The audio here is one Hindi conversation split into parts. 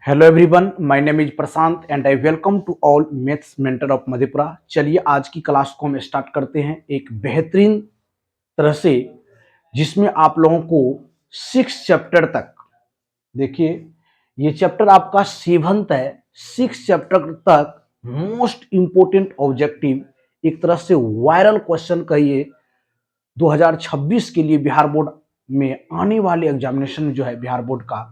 Hello everyone, my name is Prashant and I welcome to all maths mentor of Madhepura. चलिए आज की क्लास को हम स्टार्ट करते हैं एक बेहतरीन तरह से, जिसमें आप लोगों को 6 चैप्टर तक, देखिए ये चैप्टर आपका 7th है। 6 चैप्टर तक मोस्ट इंपोर्टेंट ऑब्जेक्टिव, एक तरह से वायरल क्वेश्चन कहिए 2026 के लिए बिहार बोर्ड में आने वाले एग्जामिनेशन जो है बिहार बोर्ड का,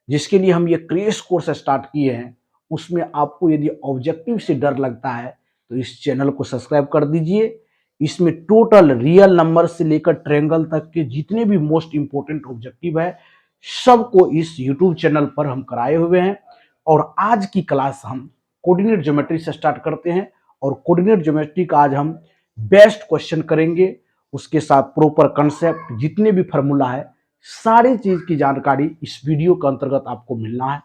जिसके लिए हम ये क्रेश कोर्स स्टार्ट किए हैं। उसमें आपको यदि ऑब्जेक्टिव से डर लगता है तो इस चैनल को सब्सक्राइब कर दीजिए। इसमें टोटल रियल नंबर से लेकर ट्रायंगल तक के जितने भी मोस्ट इंपोर्टेंट ऑब्जेक्टिव है सबको इस यूट्यूब चैनल पर हम कराए हुए हैं। और आज की क्लास हम कोऑर्डिनेट ज्योमेट्री से स्टार्ट करते हैं और कोऑर्डिनेट ज्योमेट्री का आज हम बेस्ट क्वेश्चन करेंगे। उसके साथ प्रॉपर कंसेप्ट, जितने भी फार्मूला है, सारी चीज की जानकारी इस वीडियो के अंतर्गत आपको मिलना है।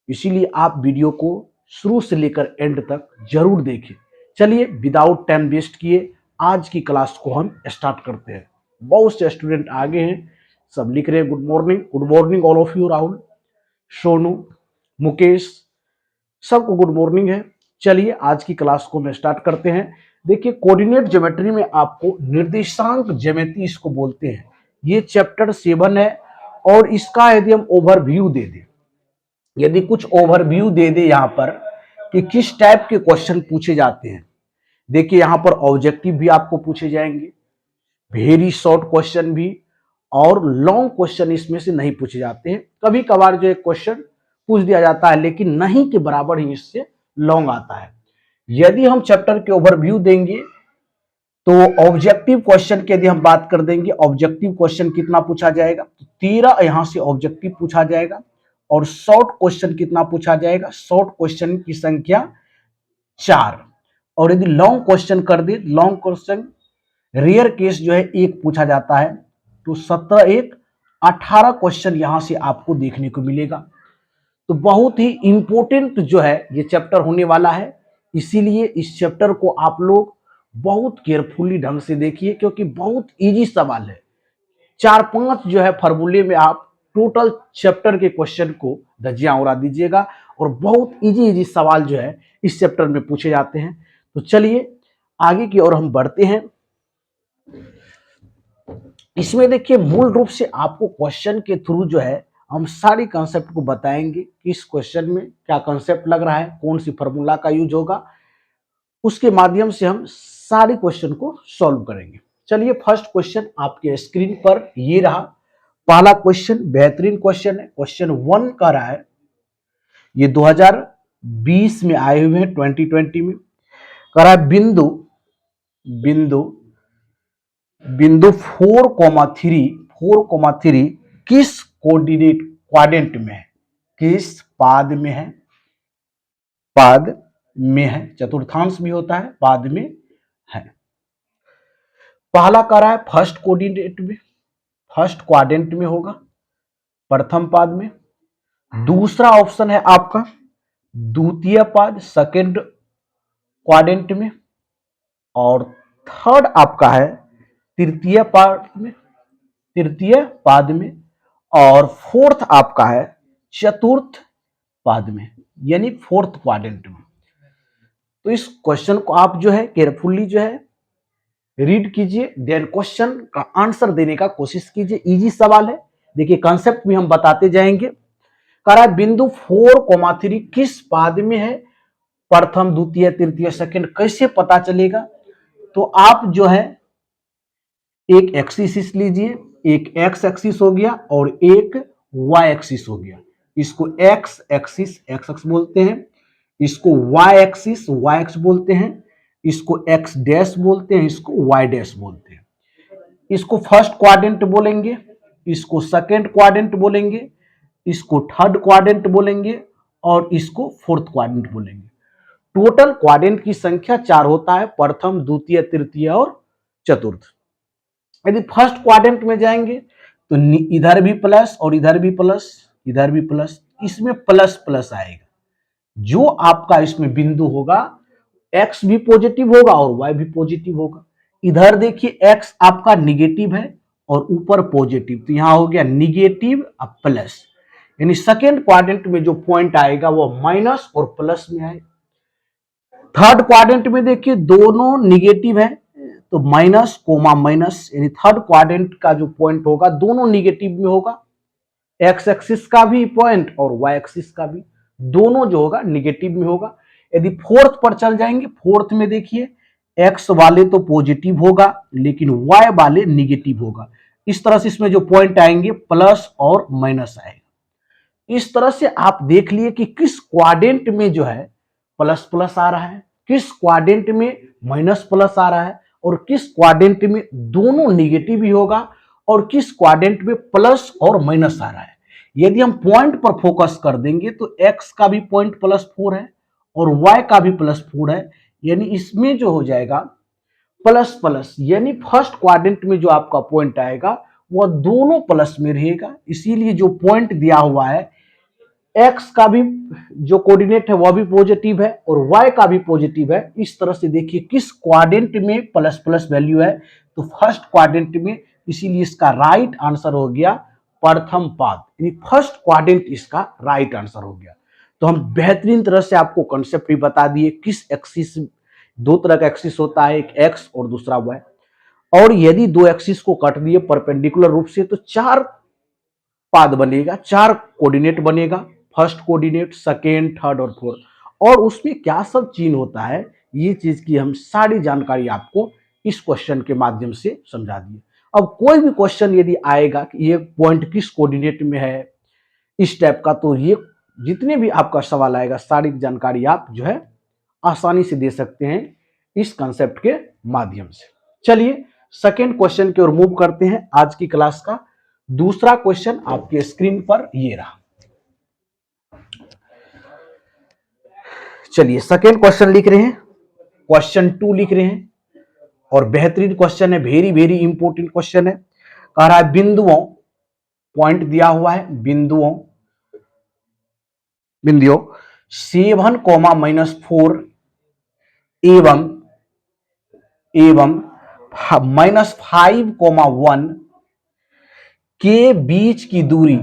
इसीलिए आप वीडियो को शुरू से लेकर एंड तक जरूर देखें। चलिए विदाउट टाइम वेस्ट किए आज की क्लास को हम स्टार्ट करते हैं। बहुत से स्टूडेंट आगे हैं, सब लिख रहे हैं good morning all of you. Rahul, Sonu, Mukesh, सबको गुड मॉर्निंग है। चलिए आज की क्लास को हम स्टार्ट करते हैं। देखिए कोऑर्डिनेट ज्योमेट्री में आपको निर्देशांक ज्यामिति इसको बोलते हैं। ये चैप्टर 7 है और इसका यदि हम ओवरव्यू दे दें, यदि कुछ ओवरव्यू दे दे यहाँ पर कि किस टाइप के क्वेश्चन पूछे जाते हैं। देखिए यहाँ पर ऑब्जेक्टिव भी आपको पूछे जाएंगे, वेरी शॉर्ट क्वेश्चन भी, और लॉन्ग क्वेश्चन इसमें से नहीं पूछे जाते हैं। कभी कभार जो एक क्वेश्चन पूछ दिया जाता है लेकिन नहीं के बराबर ही इससे लॉन्ग आता है। यदि हम चैप्टर के ओवरव्यू देंगे तो ऑब्जेक्टिव क्वेश्चन की यदि हम बात कर देंगे, ऑब्जेक्टिव क्वेश्चन कितना पूछा जाएगा, तो 13 यहां से ऑब्जेक्टिव पूछा जाएगा। और शॉर्ट क्वेश्चन कितना पूछा जाएगा, शॉर्ट क्वेश्चन की संख्या 4। और यदि लॉन्ग क्वेश्चन कर दे, लॉन्ग क्वेश्चन रेयर केस जो है 1 पूछा जाता है, तो 17 1 18 क्वेश्चन यहां से आपको देखने को मिलेगा। तो बहुत ही इंपॉर्टेंट जो है ये चैप्टर होने वाला है। इसीलिए इस चैप्टर को आप लोग बहुत केयरफुली ढंग से देखिए, क्योंकि बहुत इजी सवाल है। 4-5 जो है फार्मूले में आप टोटल चैप्टर के क्वेश्चन को धज्जियां उड़ा दीजिएगा और बहुत इजी सवाल जो है इस चैप्टर में पूछे जाते हैं। तो चलिए आगे की ओर हम बढ़ते हैं। इसमें देखिए मूल रूप से आपको क्वेश्चन के थ्रू जो है हम सारी कंसेप्ट को बताएंगे कि इस क्वेश्चन में क्या कंसेप्ट लग रहा है, कौन सी फार्मूला का यूज होगा, उसके माध्यम से हम सारे क्वेश्चन को सॉल्व करेंगे। चलिए फर्स्ट क्वेश्चन आपके स्क्रीन पर ये रहा। पहला क्वेश्चन बेहतरीन क्वेश्चन है, क्वेश्चन 1 का रहा है। ये 2020 में आए हुए हैं, 2020 में कह रहा है बिंदु बिंदु बिंदु 4,3 किस कोऑर्डिनेट क्वाड्रेंट में है, किस पाद में है, पाद में है, चतुर्थांश भी होता है, पाद में है। पहला कह रहा है फर्स्ट कोऑर्डिनेट में, फर्स्ट क्वाड्रेंट में होगा, प्रथम पाद में। दूसरा ऑप्शन है आपका द्वितीय पाद, सेकंड क्वाड्रेंट में। और थर्ड आपका है तृतीय पाद में, तृतीय पाद में। और फोर्थ आपका है चतुर्थ पाद में, यानी फोर्थ क्वाड्रेंट में। तो इस क्वेश्चन को आप जो है केयरफुली जो है रीड कीजिए, देन क्वेश्चन का आंसर देने का कोशिश कीजिए। इजी सवाल है, देखिए कंसेप्ट भी हम बताते जाएंगे। कह रहा है बिंदु 4,3 किस पाद में है, प्रथम द्वितीय तृतीय सेकंड, कैसे पता चलेगा। तो आप जो है एक एक्सिस लीजिए, एक एक्स एक्सिस हो गया और एक वाई एक्सिस हो गया। इसको एक्स एक्सिस एक्स एक्स बोलते हैं, इसको वाई एक्सिस वाई एक्स बोलते हैं, इसको एक्स डैश बोलते हैं, इसको वाई डैश बोलते हैं। इसको फर्स्ट क्वाड्रेंट बोलेंगे, इसको सेकंड क्वाड्रेंट बोलेंगे, इसको थर्ड क्वाड्रेंट बोलेंगे और इसको फोर्थ क्वाड्रेंट बोलेंगे। टोटल क्वाड्रेंट की संख्या 4 होता है, प्रथम द्वितीय तृतीय और चतुर्थ। यदि फर्स्ट क्वाड्रेंट में जाएंगे तो इधर भी प्लस और इधर भी प्लस, इधर भी प्लस, इसमें प्लस प्लस आएगा। जो आपका इसमें बिंदु होगा एक्स भी पॉजिटिव होगा और वाई भी पॉजिटिव होगा। इधर देखिए एक्स आपका निगेटिव है और ऊपर पॉजिटिव, तो यहां हो गया निगेटिव अब प्लस। यानी सेकेंड क्वाड्रेंट में जो पॉइंट आएगा वो माइनस और प्लस में आएगा। थर्ड क्वाड्रेंट में देखिए दोनों निगेटिव है, तो माइनस कोमा माइनस, यानी थर्ड क्वाड्रेंट का जो पॉइंट होगा दोनों निगेटिव में होगा। एक्स एक्सिस का भी पॉइंट और वाई एक्सिस का भी, दोनों जो होगा निगेटिव में होगा। यदि फोर्थ पर चल जाएंगे, फोर्थ में देखिए एक्स वाले तो पॉजिटिव होगा लेकिन वाई वाले निगेटिव होगा। इस तरह से इसमें जो पॉइंट आएंगे प्लस और माइनस आएगा। इस तरह से आप देख लिए कि किस क्वाड्रेंट में जो है प्लस प्लस आ रहा है, किस क्वाड्रेंट में माइनस प्लस आ रहा है, और किस क्वाड्रेंट में दोनों निगेटिव ही होगा, और किस क्वाड्रेंट में प्लस और माइनस आ रहा है। यदि हम पॉइंट पर फोकस कर देंगे तो एक्स का भी पॉइंट +4 है और वाई का भी +4 है, यानी इसमें जो हो जाएगा प्लस प्लस, यानी फर्स्ट क्वाड्रेंट में जो आपका पॉइंट आएगा वह दोनों प्लस में रहेगा। इसीलिए जो पॉइंट दिया हुआ है एक्स का भी जो कोऑर्डिनेट है वह भी पॉजिटिव है और वाई का भी पॉजिटिव है। इस तरह से देखिए किस क्वाड्रेंट में प्लस प्लस वैल्यू है, तो फर्स्ट क्वाड्रेंट में, इसीलिए इसका राइट आंसर हो गया प्रथम पाद, यानी फर्स्ट क्वाड्रेंट इसका राइट आंसर हो गया। तो हम बेहतरीन तरह से आपको कॉन्सेप्ट भी बता दिए किस एक्सिस, दो तरह का एक्सिस होता है, एक एक्स और दूसरा वाई, और यदि दो एक्सिस को काट दिए परपेंडिकुलर रूप से तो चार पाद बनेगा, चार कोऑर्डिनेट बनेगा, फर्स्ट कोऑर्डिनेट, सेकेंड, थर्ड और फोर्थ, और उसमें क्या सब चीज होता है ये चीज की हम सारी जानकारी आपको इस क्वेश्चन के माध्यम से समझा दिए। अब कोई भी क्वेश्चन यदि आएगा कि ये पॉइंट किस कोऑर्डिनेट में है इस टाइप का, तो ये जितने भी आपका सवाल आएगा सारी जानकारी आप जो है आसानी से दे सकते हैं इस कंसेप्ट के माध्यम से। चलिए सेकेंड क्वेश्चन की ओर मूव करते हैं। आज की क्लास का दूसरा क्वेश्चन आपके स्क्रीन पर ये रहा। चलिए सेकेंड क्वेश्चन लिख रहे हैं, क्वेश्चन 2 लिख रहे हैं, और बेहतरीन क्वेश्चन है, वेरी वेरी इंपॉर्टेंट क्वेश्चन है। कह रहा है बिंदुओं, पॉइंट दिया हुआ है, बिंदुओं 7, -4 एवं -5, 1 के बीच की दूरी,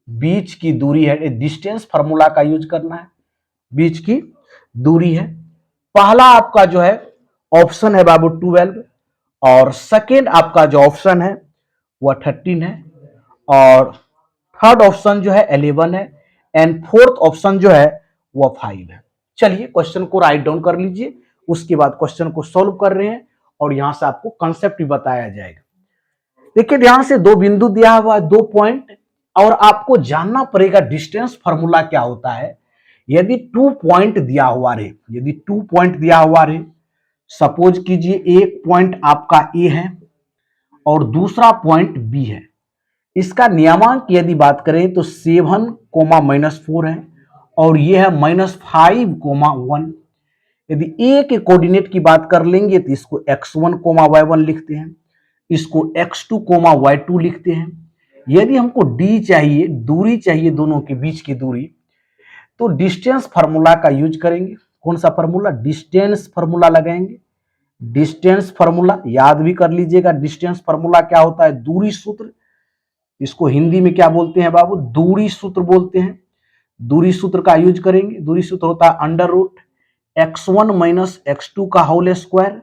बीच की दूरी है, डिस्टेंस फार्मूला का यूज करना है, बीच की दूरी है। पहला आपका जो है ऑप्शन है बाबू 12, और सेकेंड आपका जो ऑप्शन है वह 13 है, और थर्ड ऑप्शन जो है 11 है, एंड फोर्थ ऑप्शन जो है वह 5 है। चलिए क्वेश्चन को राइट डाउन कर लीजिए, उसके बाद क्वेश्चन को सॉल्व कर रहे हैं और यहां से आपको कंसेप्ट भी बताया जाएगा। देखिए ध्यान से, दो बिंदु दिया हुआ है, 2 पॉइंट, और आपको जानना पड़ेगा डिस्टेंस फार्मूला क्या होता है। यदि 2 पॉइंट दिया हुआ रहे, यदि 2 पॉइंट दिया हुआ रहे, सपोज कीजिए एक पॉइंट आपका ए है और दूसरा पॉइंट बी है, इसका नियमांक यदि बात करें तो 7, -4 है और यह है -5, 1। यदि ए के कोऑर्डिनेट की बात कर लेंगे तो इसको x1, y1 लिखते हैं, इसको x2, y2 लिखते हैं। यदि हमको d चाहिए, दूरी चाहिए दोनों के बीच की दूरी, तो डिस्टेंस फार्मूला का यूज करेंगे। कौन सा फार्मूला? डिस्टेंस फार्मूला लगाएंगे। डिस्टेंस फार्मूला याद भी कर लीजिएगा, डिस्टेंस फार्मूला क्या होता है? दूरी सूत्र। इसको हिंदी में क्या बोलते हैं बाबू? दूरी सूत्र बोलते हैं। दूरी सूत्र का यूज करेंगे। दूरी सूत्र होता है √x1 - x2 का whole square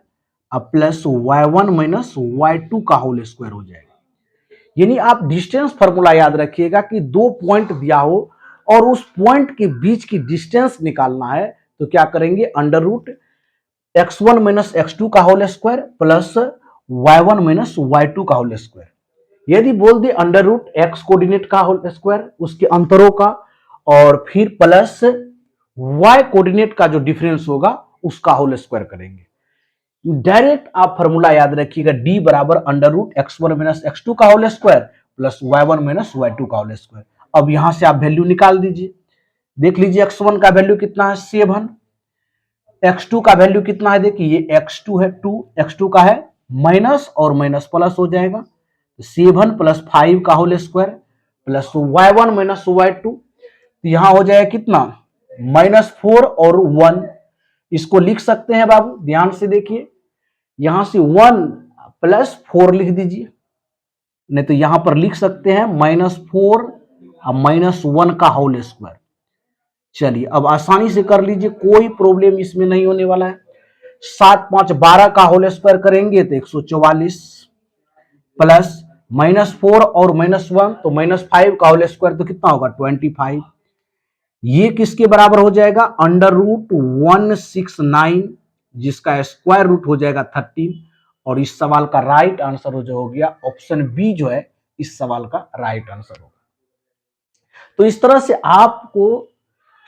plus y1 - y2 का होल स्क्वायर हो जाएगा। यानी आप डिस्टेंस फार्मूला याद रखिएगा कि 2 पॉइंट दिया हो और उस पॉइंट के बीच की डिस्टेंस निकालना है, तो क्या करेंगे? √x1 - x2 का whole square plus y1 - y2 का होल स्क्वायर। यदि बोल दे √x कोऑर्डिनेट का होल स्क्वायर, उसके अंतरों का, और फिर प्लस y कोऑर्डिनेट का जो डिफरेंस होगा उसका होल स्क्वायर करेंगे। डायरेक्ट आप फॉर्मूला याद रखिएगा, d बराबर √x1 - x2 का whole square plus y1 - y2 का होल स्क्वायर। अब यहां से आप वैल्यू निकाल दीजिए। देख लीजिए x1 का वैल्यू कितना है? 7। x2 का वैल्यू कितना है? देखिए ये x2 है 2, x2 का है माइनस और माइनस प्लस हो जाएगा, 7 + 5 का whole square plus y1 - y2, यहां हो जाएगा कितना? -4 और 1। इसको लिख सकते हैं बाबू, ध्यान से देखिए, यहां से 1 + 4 लिख दीजिए, नहीं तो यहां पर लिख सकते हैं -4 और -1 का होल स्क्वायर। चलिए अब आसानी से कर लीजिए, कोई प्रॉब्लम इसमें नहीं होने वाला है। 7 5 12 का होल स्क्वायर करेंगे तो 144 प्लस -4 और -1 तो -5 का होल स्क्वायर तो कितना होगा 25। ये किसके बराबर हो जाएगा √169 जिसका स्क्वायर रूट हो जाएगा 13। और इस सवाल का राइट आंसर हो गया ऑप्शन बी जो है इस सवाल का राइट आंसर होगा। तो इस तरह से आपको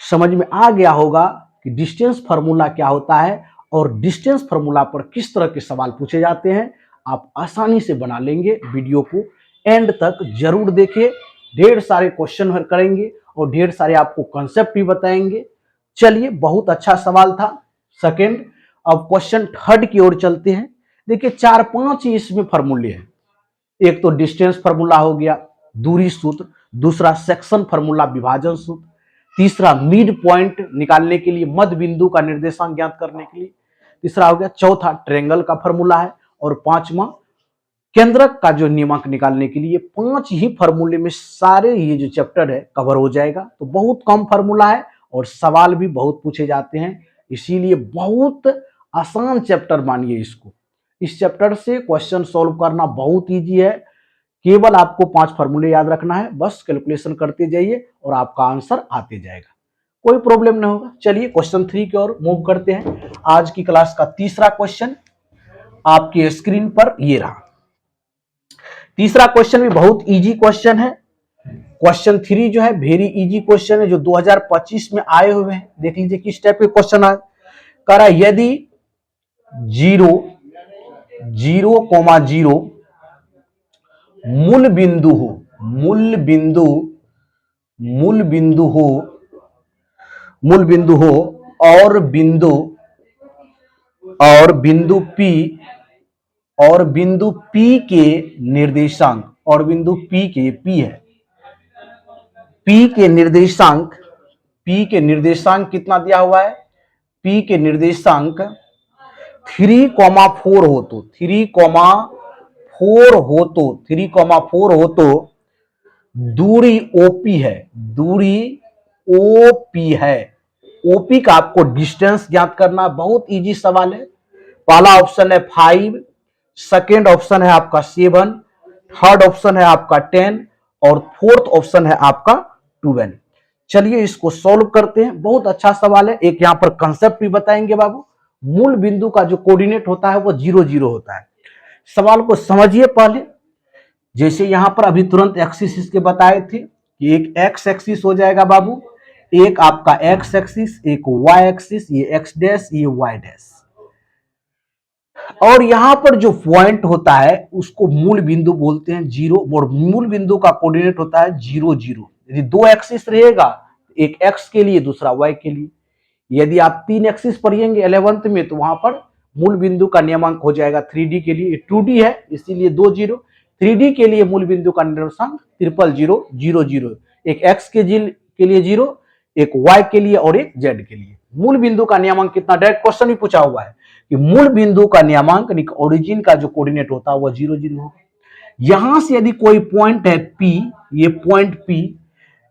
समझ में आ गया होगा कि डिस्टेंस फार्मूला क्या होता है और डिस्टेंस फार्मूला पर किस तरह के सवाल पूछे जाते हैं। आप आसानी से बना लेंगे। वीडियो को एंड तक जरूर देखिए, ढेर सारे क्वेश्चन करेंगे और ढेर सारे आपको कॉन्सेप्ट भी बताएंगे। चलिए बहुत अच्छा सवाल था सेकंड। अब क्वेश्चन थर्ड की ओर चलते हैं। देखिए 4-5 इसमें फार्मूले हैं। एक तो डिस्टेंस फार्मूला हो गया, दूरी सूत्र, दूसरा सेक्शन फार्मूला विभाजन सूत्र, तीसरा मिड पॉइंट निकालने के लिए मध्य बिंदु का निर्देशांक ज्ञात करने के लिए, तीसरा हो गया, चौथा ट्रायंगल का फार्मूला है और पांचवा केंद्रक का जो नियमांक निकालने के लिए। 5 ही फार्मूले में सारे ये जो चैप्टर है कवर हो जाएगा। तो बहुत कम फार्मूला है और सवाल भी बहुत पूछे जाते हैं, इसीलिए बहुत आसान चैप्टर मानिए इसको। इस चैप्टर से क्वेश्चन सॉल्व करना बहुत इजी है। केवल आपको 5 फार्मूले याद रखना है, बस कैलकुलेशन करते जाइए और आपका आंसर आते जाएगा, कोई प्रॉब्लम नहीं होगा। चलिए क्वेश्चन 3 की ओर मूव करते हैं। आज की क्लास का तीसरा क्वेश्चन आपकी स्क्रीन पर ये रहा। तीसरा क्वेश्चन भी बहुत इजी क्वेश्चन है। क्वेश्चन 3 जो है वेरी इजी क्वेश्चन है जो 2025 में आए हुए हैं। देख लीजिए किस टाइप के क्वेश्चन आए। कह रहा है यदि 0 0,0 मूल बिंदु हो, मूल बिंदु हो और बिंदु P के निर्देशांक, और बिंदु P के P है, P के निर्देशांक कितना दिया हुआ है, P के निर्देशांक 3,4 हो तो 3,4 हो तो दूरी OP है, OP का आपको डिस्टेंस ज्ञात करना। बहुत इजी सवाल है। पहला ऑप्शन है 5, सेकेंड ऑप्शन है आपका 7, थर्ड ऑप्शन है आपका 10 और फोर्थ ऑप्शन है आपका 12। चलिए इसको सॉल्व करते हैं। बहुत अच्छा सवाल है। एक यहां पर कंसेप्ट भी बताएंगे बाबू। मूल बिंदु का जो कोऑर्डिनेट होता है वो 0 0 होता है। सवाल को समझिए पहले। जैसे यहां पर अभी तुरंत एक्सिस इसके बताए थे कि एक एक्स एक्सिस हो जाएगा बाबू, एक आपका एक्स एक्सिस, एक वाई एक्सिस, ये एक्स डैश, ये वाई डैश। और यहां पर जो पॉइंट होता है उसको मूल बिंदु बोलते हैं 0, और मूल बिंदु का कोऑर्डिनेट होता है 0 0। यदि 2 एक्सिस रहेगा, एक एक्स के लिए दूसरा वाई के लिए। यदि आप 3 एक्सिस पढ़िएंगे 11th में तो वहां पर मूल बिंदु का नियमांक हो जाएगा 3D के लिए, 2D है इसीलिए 2 0। 3D के लिए मूल बिंदु का निर्देशांक 0 0 0, एक एक्स के लिए 0, एक वाई के लिए और एक जेड के लिए। मूल बिंदु का नियमांक कितना, डायरेक्ट क्वेश्चन भी पूछा हुआ है कि मूल बिंदु का नियमांक ओरिजिन का जो कोऑर्डिनेट होता है वह 0 0 होगा। यहां से यदि कोई पॉइंट है P, ये पॉइंट P,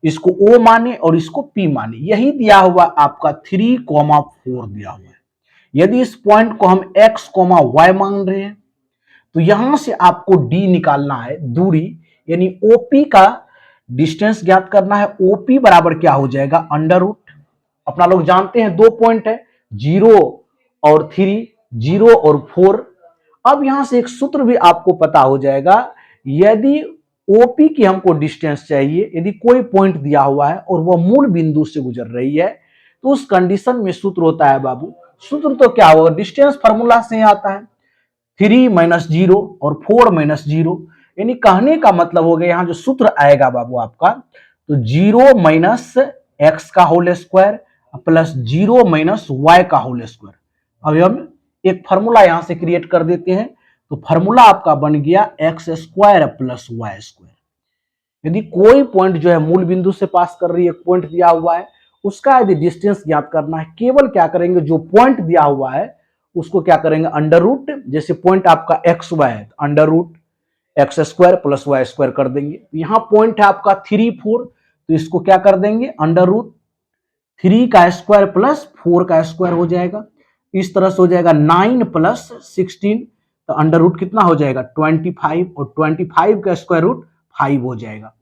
इसको O माने और इसको P माने, यही दिया हुआ आपका 3,4 दिया हुआ है। यदि इस पॉइंट को हम x, y मान रहे हैं तो यहां से आपको D निकालना है, दूरी, यानी OP का डिस्टेंस ज्ञात करना है। OP बराबर क्या हो जाएगा अंडर रूट। अपना लोग जानते हैं 2 पॉइंट है 0 और 3, 0 और 4। अब यहां से एक सूत्र भी आपको पता हो जाएगा। यदि OP की हमको डिस्टेंस चाहिए, यदि कोई पॉइंट दिया हुआ है और वह मूल बिंदु से गुजर रही है, तो उस कंडीशन में सूत्र होता है बाबू, सूत्र तो क्या होगा, डिस्टेंस फार्मूला से आता है 3 - 0 और 4 - 0। यानी कहने का मतलब हो गया यहां जो सूत्र आएगा बाबू आपका, तो 0 - x का होल स्क्वायर प्लस 0 - y का होल स्क्वायर। अभी हम एक फार्मूला यहां से क्रिएट कर देते हैं, तो फार्मूला आपका बन गया x square plus Y square. यदि कोई पॉइंट जो है मूल बिंदु से पास कर रही है, पॉइंट दिया हुआ है, उसका यदि डिस्टेंस ज्ञात करना है, केवल क्या करेंगे, जो पॉइंट दिया हुआ है उसको क्या करेंगे अंडर रूट। जैसे पॉइंट आपका एक्स वाई है, under root X square plus Y square कर देंगे। यहाँ पॉइंट है आपका 3 4, तो इसको क्या कर देंगे, अंडर रूट 3 का स्क्वायर प्लस 4 का स्क्वायर हो जाएगा। इस तरह से हो जाएगा 9 प्लस 16, तो अंडर रूट कितना हो जाएगा 25, और 25 का स्क्वायर रूट 5 हो जाएगा।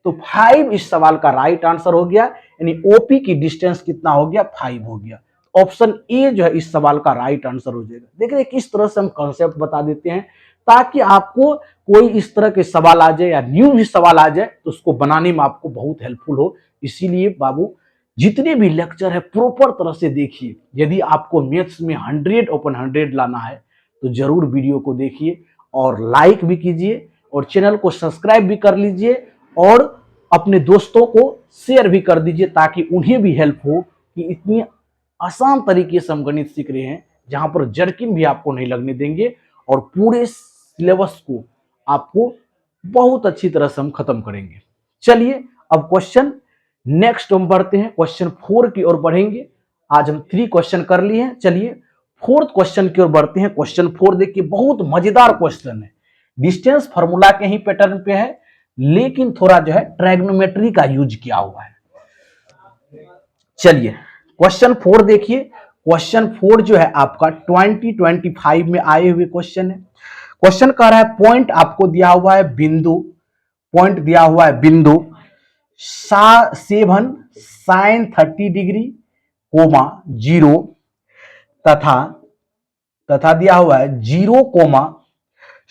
तो 5 इस सवाल का राइट आंसर हो गया, यानी ओपी की डिस्टेंस कितना हो गया 5 हो गया। ऑप्शन ए जो है इस सवाल का राइट आंसर हो जाएगा। देखिए किस तरह से हम कॉन्सेप्ट बता देते हैं ताकि आपको कोई इस तरह के सवाल आ जाए या न्यू भी सवाल आ जाए तो उसको बनाने में आपको बहुत हेल्पफुल हो। इसीलिए बाबू जितने भी लेक्चर है प्रॉपर तरह से देखिए। यदि आपको मैथ्स में 100/100 लाना है तो जरूर वीडियो को देखिए और लाइक भी कीजिए और चैनल को सब्सक्राइब भी कर लीजिए और अपने दोस्तों को शेयर भी कर दीजिए ताकि उन्हें भी हेल्प हो कि इतनी आसान तरीके से हम गणित सीख रहे हैं जहां पर जर्किन भी आपको नहीं लगने देंगे और पूरे सिलेबस को आपको बहुत अच्छी तरह से हम खत्म करेंगे। चलिए अब क्वेश्चन नेक्स्ट हम बढ़ते हैं, क्वेश्चन 4 की ओर बढ़ेंगे। आज हम 3 क्वेश्चन कर लिए हैं। चलिए 4th क्वेश्चन की ओर बढ़ते हैं। क्वेश्चन 4 देखिए बहुत मजेदार क्वेश्चन है, डिस्टेंस फार्मूला के ही पैटर्न पे है लेकिन थोड़ा जो है ट्रायगोनोमेट्री का यूज किया हुआ है। चलिए क्वेश्चन 4 देखिए। क्वेश्चन 4 जो है आपका 2025 में आए हुए क्वेश्चन है। क्वेश्चन कह रहा है पॉइंट आपको दिया हुआ है बिंदु, पॉइंट दिया हुआ है बिंदु 7 sin 30 डिग्री, 0 तथा दिया हुआ है 0,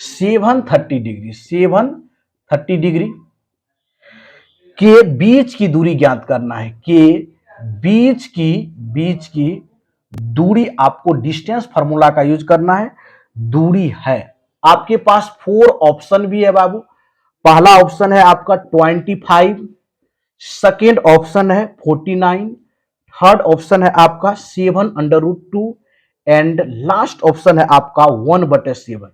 730 डिग्री, 730 डिग्री के बीच की दूरी ज्ञात करना है। के बीच की दूरी आपको डिस्टेंस फार्मूला का यूज करना है। दूरी है आपके पास 4 ऑप्शन भी है बाबू। पहला ऑप्शन है आपका 25, सेकेंड ऑप्शन है 49, थर्ड ऑप्शन है आपका 7√2 एंड लास्ट ऑप्शन है आपका 1/7।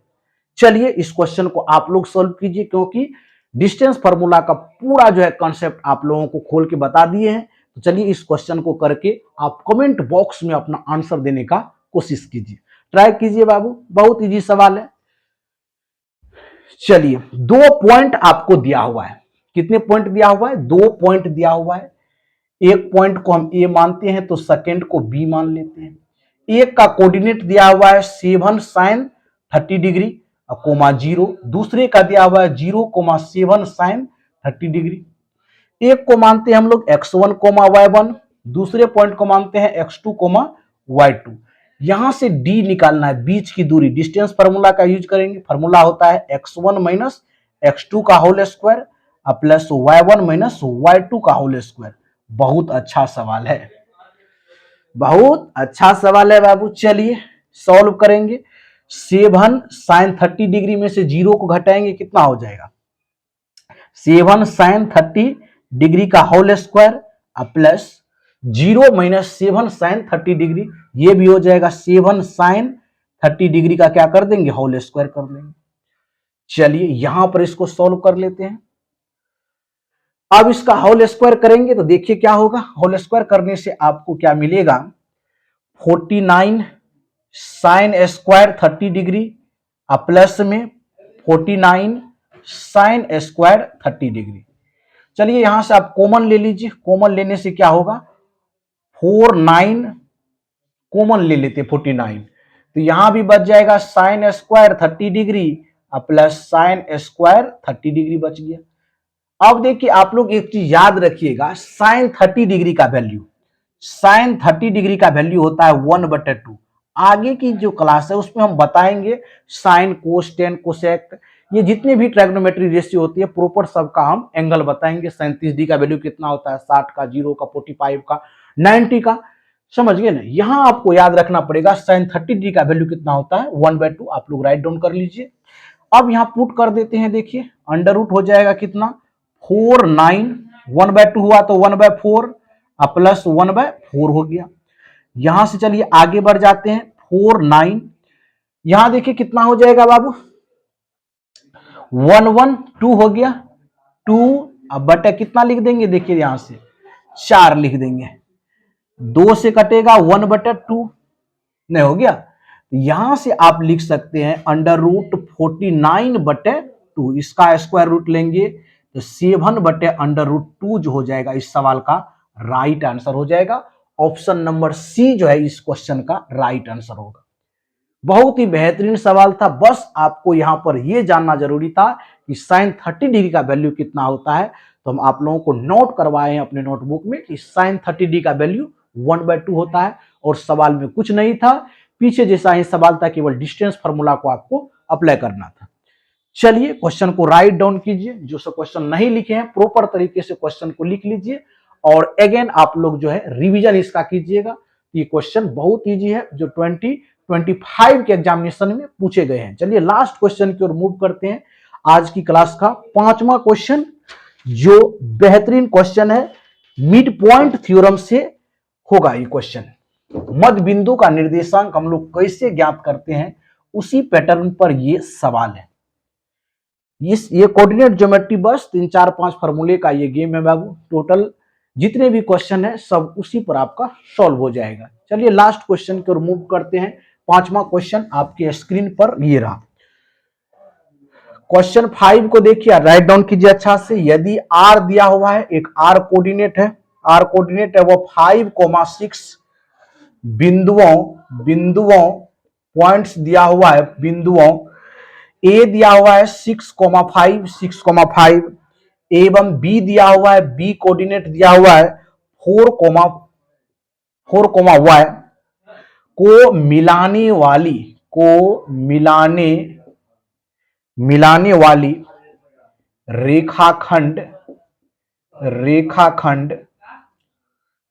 चलिए इस क्वेश्चन को आप लोग सॉल्व कीजिए क्योंकि डिस्टेंस फार्मूला का पूरा जो है कॉन्सेप्ट आप लोगों को खोल के बता दिए हैं। तो चलिए इस क्वेश्चन को करके आप कमेंट बॉक्स में अपना आंसर देने का कोशिश कीजिए, ट्राई कीजिए बाबू, बहुत इजी सवाल है। चलिए 2 पॉइंट आपको दिया हुआ है। कितने पॉइंट दिया हुआ है, 2 पॉइंट दिया हुआ है। एक पॉइंट को हम ए मानते हैं तो सेकेंड को बी मान लेते हैं। एक का कोऑर्डिनेट दिया हुआ है 7 sin 30 डिग्री, 0। दूसरे का दिया हुआ है 0, 7 sin 30 डिग्री। एक को मानते हैं हम लोग x1, y1, दूसरे पॉइंट को मानते हैं x2, y2। यहां से d निकालना है, बीच की दूरी, डिस्टेंस फार्मूला का यूज करेंगे। फार्मूला होता है x1 माइनस x2 का whole square plus y1 minus y2 का होल स्क्वायर। बहुत अच्छा सवाल है, बहुत अच्छा सवाल है बाबू। चलिए सॉल्व करेंगे। 7 sin 30 डिग्री में से 0 को घटाएंगे, कितना हो जाएगा 7 sin 30 डिग्री का whole square plus 0 minus 7 sin 30 degree, ये भी हो जाएगा 7 sin 30 डिग्री का क्या कर देंगे होल स्क्वायर कर देंगे। चलिए यहां पर इसको सॉल्व कर लेते हैं। अब इसका होल स्क्वायर करेंगे तो देखिए क्या होगा। होल स्क्वायर करने से आपको क्या मिलेगा 49 sin स्क्वायर 30 डिग्री प्लस में 49 sin स्क्वायर 30 डिग्री। चलिए यहां से आप कॉमन ले लीजिए। कॉमन लेने से क्या होगा 49 कॉमन ले लेते 49, तो यहां भी बच जाएगा sin square 30 degree plus sin square 30 degree बच गया। अब देखिए आप लोग एक चीज याद रखिएगा, sin 30 डिग्री का वैल्यू, sin 30 डिग्री का वैल्यू होता है 1/2। आगे की जो क्लास है उसमें हम बताएंगे साइन, कोस, टेन, कोसेक, ये जितने भी ट्रायगोनोमेट्री रेशियो होती है प्रॉपर सबका हम एंगल बताएंगे। 37 डिग्री का वैल्यू कितना होता है, 60 का, 0 का, 45 का, 90 का, समझ गए ना। यहां आपको याद रखना पड़ेगा sin 30 डिग्री का वैल्यू कितना होता है 1/2। आप लोग राइट डाउन कर लीजिए। अब यहां पुट कर देते हैं, देखिए अंडर रूट हो जाएगा कितना 49, 1/2 हुआ तो 1/4 प्लस 1/4 हो गया। यहां से चलिए आगे बढ़ जाते हैं 49, यहां देखिए कितना हो जाएगा बाबू 112 हो गया 2, अब बटा कितना लिख देंगे, देखिए यहां से 4 लिख देंगे, 2 से कटेगा 1/2 नहीं हो गया। यहां से आप लिख सकते हैं अंडर रूट 49/2 2, इसका स्क्वायर रूट लेंगे तो 7/√2 जो हो जाएगा इस सवाल का राइट आंसर हो जाएगा। ऑप्शन नंबर सी जो है इस क्वेश्चन का राइट आंसर होगा। बहुत ही बेहतरीन सवाल था, बस आपको यहां पर यह जानना जरूरी था कि sin 30 डिग्री का वैल्यू कितना होता है। तो हम आप लोगों को नोट करवाए हैं अपने नोटबुक में कि sin 30 डिग्री का वैल्यू 1/2 होता है और सवाल में कुछ नहीं था, पीछे जैसा ही सवाल था, केवल डिस्टेंस फार्मूला को आपको अप्लाई करना था। चलिए क्वेश्चन को राइट डाउन कीजिए, जो सब क्वेश्चन नहीं लिखे हैं प्रॉपर तरीके से क्वेश्चन को लिख लीजिए और अगेन आप लोग जो है रिवीजन इसका कीजिएगा। ये क्वेश्चन बहुत इजी है जो 2025 के एग्जामिनेशन में पूछे गए हैं। चलिए लास्ट क्वेश्चन की ओर मूव करते हैं। आज की क्लास का 5वां क्वेश्चन जो बेहतरीन क्वेश्चन है, मिड पॉइंट थ्योरम से होगा ये क्वेश्चन। मध्य बिंदु का निर्देशांक हम लोग कैसे ज्ञात करते हैं, उसी पैटर्न पर ये सवाल है। ये कोऑर्डिनेट ज्योमेट्री बस 3 4 5 फार्मूले का ये गेम है बाबू। टोटल जितने भी क्वेश्चन है सब उसी पर आपका सॉल्व हो जाएगा। चलिए लास्ट क्वेश्चन की ओर मूव करते हैं। 5वां क्वेश्चन आपके स्क्रीन पर ये रहा। क्वेश्चन 5 को देखिए, राइट डाउन कीजिए अच्छा से। यदि आर दिया हुआ है, एक आर कोऑर्डिनेट है, आर कोऑर्डिनेट है वो 5,6 बिंदुओं पॉइंट्स दिया हुआ है, बिंदुओं ए दिया हुआ है 6,5 एवं बी दिया हुआ है, बी कोऑर्डिनेट दिया हुआ है 4, y को मिलाने वाली रेखाखंड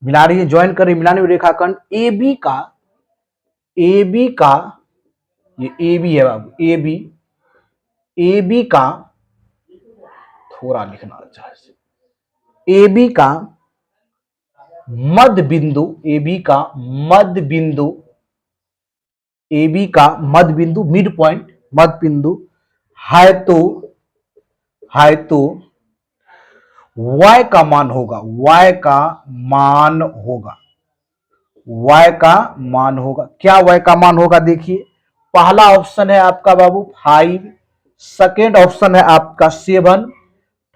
मिला रही है, ज्वाइन कर रही है, मिलाने वाली रेखाखंड ए बी का ये ए बी है बाबू, ए बी का थोड़ा लिखना अच्छा है, ए बी का मध्य बिंदु मिड पॉइंट मध्य बिंदु है तो y का मान होगा, क्या y का मान होगा देखिए। पहला ऑप्शन है आपका बाबू 5, सेकेंड ऑप्शन है आपका 7,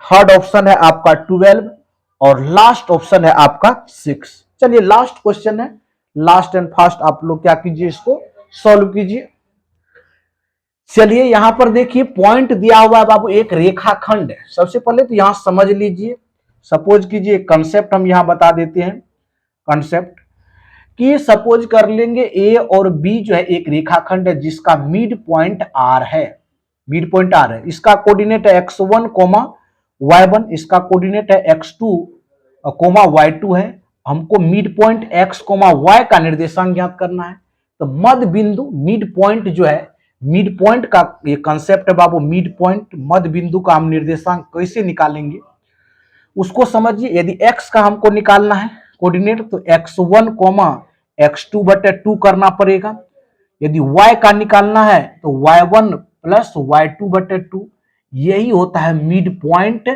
थर्ड ऑप्शन है आपका 12 और लास्ट ऑप्शन है आपका 6। चलिए लास्ट क्वेश्चन है, लास्ट एंड फास्ट आप लोग क्या कीजिए, इसको सॉल्व कीजिए। चलिए यहां पर देखिए पॉइंट दिया हुआ है बाबू, एक रेखाखंड है। सबसे पहले तो यहां समझ लीजिए, सपोज कीजिए कंसेप्ट हम यहां बता देते हैं। कंसेप्ट कि सपोज कर लेंगे ए और बी जो है एक रेखाखंड है जिसका मिड पॉइंट आर है, इसका कोऑर्डिनेट है x1, y1, इसका कोऑर्डिनेट है x2, y2 है। हमको मिड पॉइंट x, y का निर्देशांक ज्ञात करना है। तो मध्य बिंदु मिड पॉइंट जो है, मिड पॉइंट का ये कंसेप्ट है बाबू, मिड पॉइंट मध्य बिंदु का हम निर्देशांक कैसे निकालेंगे उसको समझिए। यदि x का हमको निकालना है कोऑर्डिनेट तो x1, x2/2 करना पड़ेगा। यदि y का निकालना है तो y1 + y2/2। यही होता है मिड पॉइंट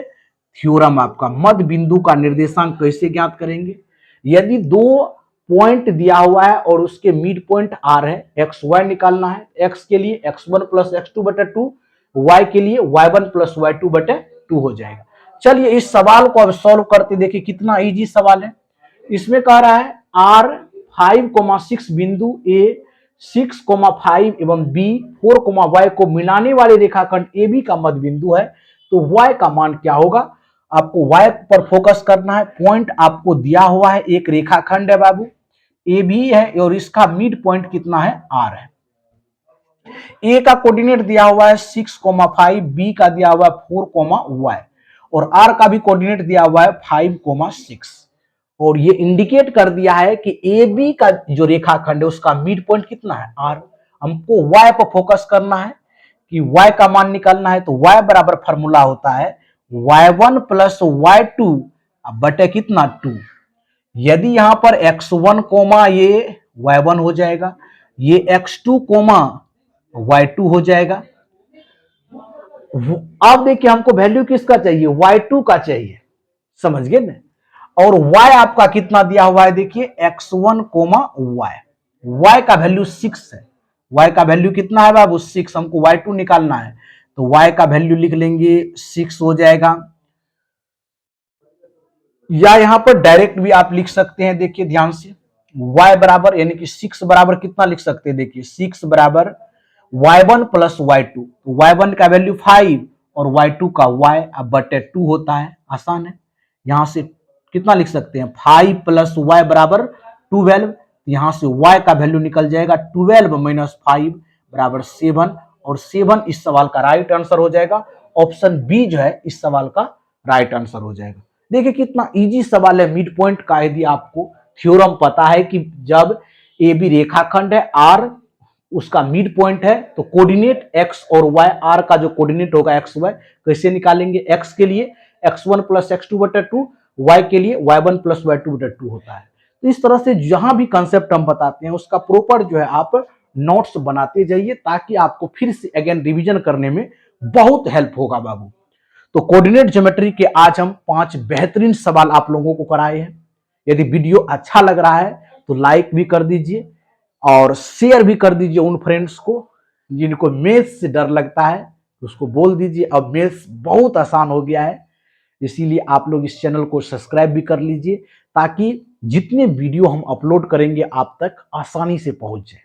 थ्योरम आपका। मध्य बिंदु का निर्देशांक कैसे ज्ञात करेंगे, यदि दो पॉइंट दिया हुआ है और उसके मिड पॉइंट आर है, एक्स वाई निकालना है, x के लिए x1 + x2/2, y के लिए y1 + y2/2 हो जाएगा। चलिए इस सवाल को अब सॉल्व करते देखिए कितना इजी सवाल है। इसमें कह रहा है R 5,6 बिंदु A 6,5 एवं B 4, y को मिलाने वाले रेखाखंड AB का मध्य बिंदु है, तो y का मान क्या होगा। आपको y पर फोकस करना है। पॉइंट आपको दिया हुआ है, एक रेखाखंड है बाबू AB है और इसका मिड पॉइंट कितना है, R है। A का कोऑर्डिनेट दिया हुआ है 6,5, B का दिया हुआ है 4, y और R का भी कोऑर्डिनेट दिया हुआ है 5,6 और ये इंडिकेट कर दिया है कि AB का जो रेखाखंड है उसका मिड पॉइंट कितना है, R। हमको y पर फोकस करना है कि y का मान निकालना है, तो y बराबर फॉर्मूला होता है y1 + y2 बटे कितना 2। यदि यहां पर x1, ये y1 हो जाएगा, ये x2, y2 हो जाएगा। अब देखिए हमको वैल्यू किसका चाहिए, y2 का चाहिए, समझ गए ना। और y आपका कितना दिया हुआ है देखिए x1, y का वैल्यू 6 है। y का वैल्यू कितना है बाबू 6, हमको y2 निकालना है। तो y का वैल्यू लिख लेंगे 6 हो जाएगा, या यहां पर डायरेक्ट भी आप लिख सकते हैं। देखिए ध्यान से, y बराबर यानी कि 6 बराबर कितना लिख सकते हैं, देखिए 6 बराबर y1 प्लस y2, y1 का वैल्यू 5 और y2 का y/2 होता है, आसान है। यहां से कितना लिख सकते हैं, 5 प्लस y बराबर 12, यहां से y का वैल्यू निकल जाएगा 12 माइनस 5 बराबर 7, और 7 इस सवाल का राइट आंसर हो जाएगा। ऑप्शन बी जो है इस सवाल का राइट आंसर हो जाएगा। देखिए कितना इजी सवाल है। मिड पॉइंट का यदि आपको थ्योरम पता है कि जब ए बी रेखाखंड है, आर उसका मिड पॉइंट है, तो कोऑर्डिनेट एक्स और वाई, आर का जो कोऑर्डिनेट होगा एक्स वाई, कैसे निकालेंगे, एक्स के लिए x1 प्लस x2/2, वाई के लिए y1 प्लस y2/2 होता है। तो इस तरह से जहां भी कंसेप्ट हम बताते हैं उसका प्रॉपर जो है आप नोट्स बनाते जाइए, ताकि आपको फिर से अगेन रिवीजन करने में बहुत हेल्प होगा बाबू। तो कोऑर्डिनेट ज्योमेट्री के आज हम 5 बेहतरीन सवाल आप लोगों को कराए हैं। यदि वीडियो अच्छा लग रहा है तो लाइक भी कर दीजिए और शेयर भी कर दीजिए उन फ्रेंड्स को जिनको मैथ्स से डर लगता है, उसको बोल दीजिए अब मैथ्स बहुत आसान हो गया है। इसीलिए आप लोग इस चैनल को सब्सक्राइब भी कर लीजिए, ताकि जितने वीडियो हम अपलोड करेंगे आप तक आसानी से पहुंच जाए।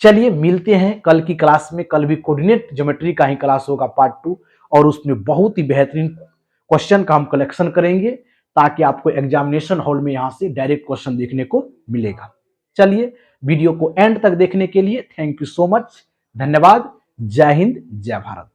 चलिए मिलते हैं कल की क्लास में। कल भी कोऑर्डिनेट ज्योमेट्री का ही क्लास होगा पार्ट 2, और उसमें बहुत ही बेहतरीन क्वेश्चन का हम कलेक्शन करेंगे, ताकि आपको एग्जामिनेशन हॉल में यहां से डायरेक्ट क्वेश्चन देखने को मिलेगा। चलिए वीडियो को एंड तक देखने के लिए थैंक यू सो मच, धन्यवाद। जय हिंद, जय भारत।